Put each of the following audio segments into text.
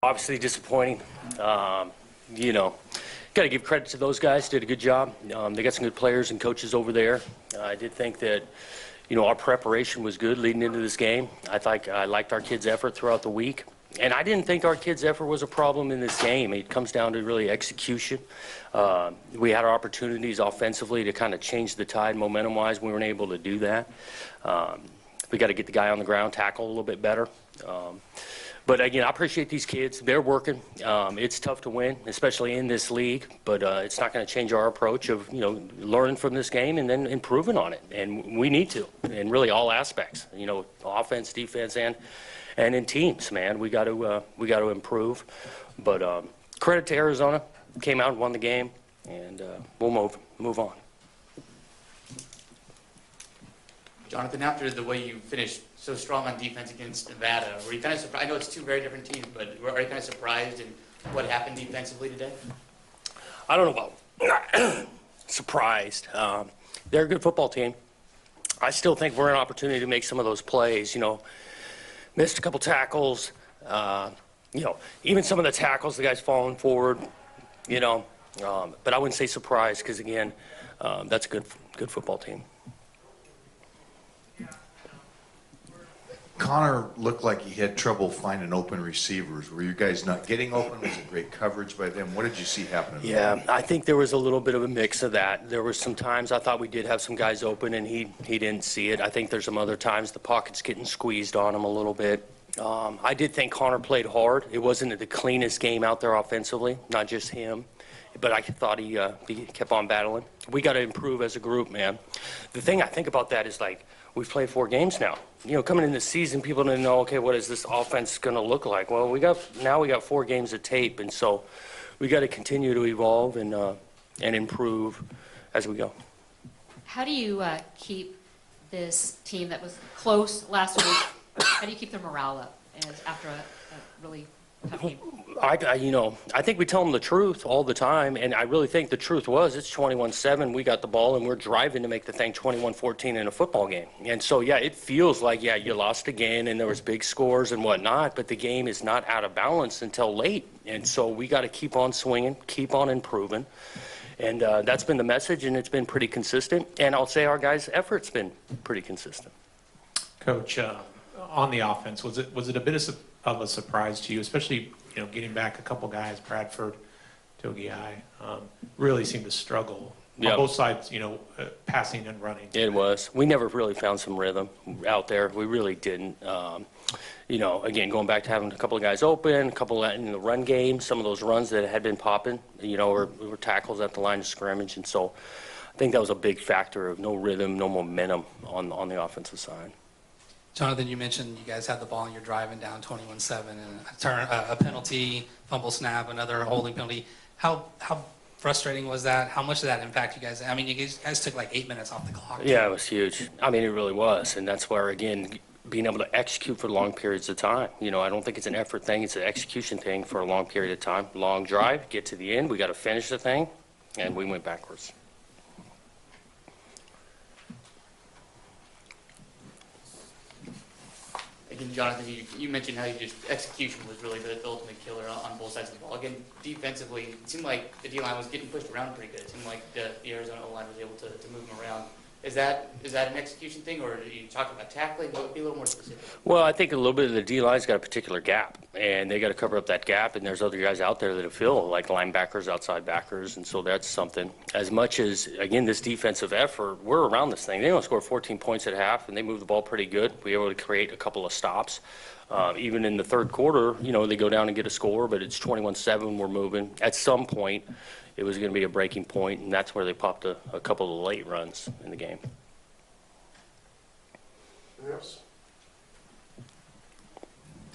Obviously disappointing. You know, got to give credit to those guys. Did a good job. They got some good players and coaches over there. I did think that, you know, our preparation was good leading into this game. I liked our kids' effort throughout the week. And I didn't think our kids' effort was a problem in this game. It comes down to really execution. We had our opportunities offensively to kind of change the tide momentum-wise. We weren't able to do that. We got to get the guy on the ground, tackle a little bit better. But again, I appreciate these kids. They're working. It's tough to win, especially in this league, but it's not going to change our approach of, you know, learning from this game and then improving on it. And we need to, in really all aspects, you know, offense, defense, and in teams, man. We got to improve. But credit to Arizona, came out and won the game, and we'll move on. Jonathan, after the way you finished so strong on defense against Nevada, were you kind of surprised? I know it's two very different teams, but are you kind of surprised in what happened defensively today? I don't know about surprised. They're a good football team. I still think we're an opportunity to make some of those plays. You know, missed a couple tackles. You know, even some of the tackles, the guys falling forward. You know, but I wouldn't say surprised because again, that's a good football team. Connor looked like he had trouble finding open receivers. Were you guys not getting open? Was it great coverage by them? What did you see happening? Yeah, I think there was a little bit of a mix of that. There were some times I thought we did have some guys open and he didn't see it. I think there's some other times the pocket's getting squeezed on him a little bit. I did think Connor played hard. It wasn't the cleanest game out there offensively, not just him. But I thought he kept on battling. We got to improve as a group, man. The thing I think about that is, like, we've played 4 games now. You know, coming in the season, people didn't know, okay, what is this offense going to look like? Well, now we got 4 games of tape, and so we got to continue to evolve and improve as we go. How do you keep this team that was close last week? How do you keep their morale up after a really tough game? I think we tell them the truth all the time, and I really think the truth was it's 21-7. We got the ball, and we're driving to make the thing 21-14 in a football game. And so, yeah, it feels like, yeah, you lost again, and there was big scores and whatnot, but the game is not out of balance until late. And so we got to keep on swinging, keep on improving. And that's been the message, and it's been pretty consistent. And I'll say our guys' effort's been pretty consistent. Coach, on the offense, was it a bit of a surprise to you, especially, you know, getting back a couple guys, Bradford, Togiai, really seemed to struggle on both sides, you know, passing and running. It was. We never really found some rhythm out there. We really didn't. You know, again, going back to having a couple of guys open, a couple in the run game, some of those runs that had been popping, you know, were tackles at the line of scrimmage. And so I think that was a big factor of no rhythm, no momentum on the offensive side. Jonathan, you mentioned you guys had the ball and you're driving down 21-7 and a penalty, fumble snap, another holding penalty. How frustrating was that? How much did that impact you guys? I mean, you guys took like 8 minutes off the clock. Yeah, it was huge. I mean, it really was. And that's where, again, being able to execute for long periods of time. You know, I don't think it's an effort thing. It's an execution thing for a long period of time. Long drive, get to the end. We got to finish the thing. And we went backwards. Again, Jonathan, you mentioned how execution was really the ultimate killer on both sides of the ball. Again, defensively, it seemed like the D-line was getting pushed around pretty good. It seemed like the Arizona O-line was able to move them around. Is that an execution thing, or are you talking about tackling? What would be a little more specific? Well, I think a little bit of the D-line's got a particular gap, and they got to cover up that gap, and there's other guys out there that feel like linebackers, outside backers, and so that's something. As much as, again, this defensive effort, we're around this thing. They only scored 14 points at half, and they moved the ball pretty good. We were able to create a couple of stops. Even in the third quarter, you know, they go down and get a score, but it's 21-7, we're moving. At some point, it was going to be a breaking point, and that's where they popped a couple of late runs in the game. Yes.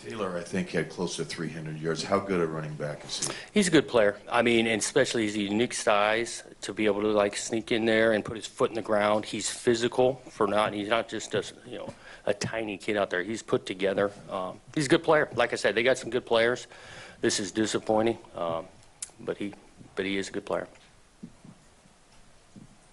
Taylor, I think, had close to 300 yards. How good a running back is he? He's a good player. I mean, and especially his unique size to be able to, like, sneak in there and put his foot in the ground. He's physical he's not just a tiny kid out there. He's put together. He's a good player. Like I said, they got some good players. This is disappointing, but he is a good player.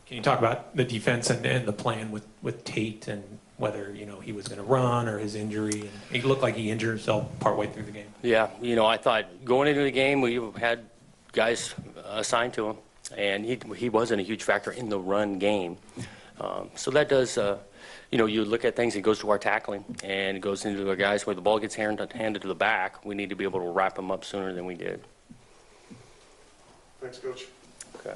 Can you talk about the defense and the plan with Tate and whether, he was going to run or his injury. And he looked like he injured himself partway through the game. Yeah, I thought going into the game, we had guys assigned to him, and he wasn't a huge factor in the run game. So that does, you look at things, it goes to our tackling, and it goes into our guys where the ball gets handed to the back. We need to be able to wrap them up sooner than we did. Thanks, Coach. Okay.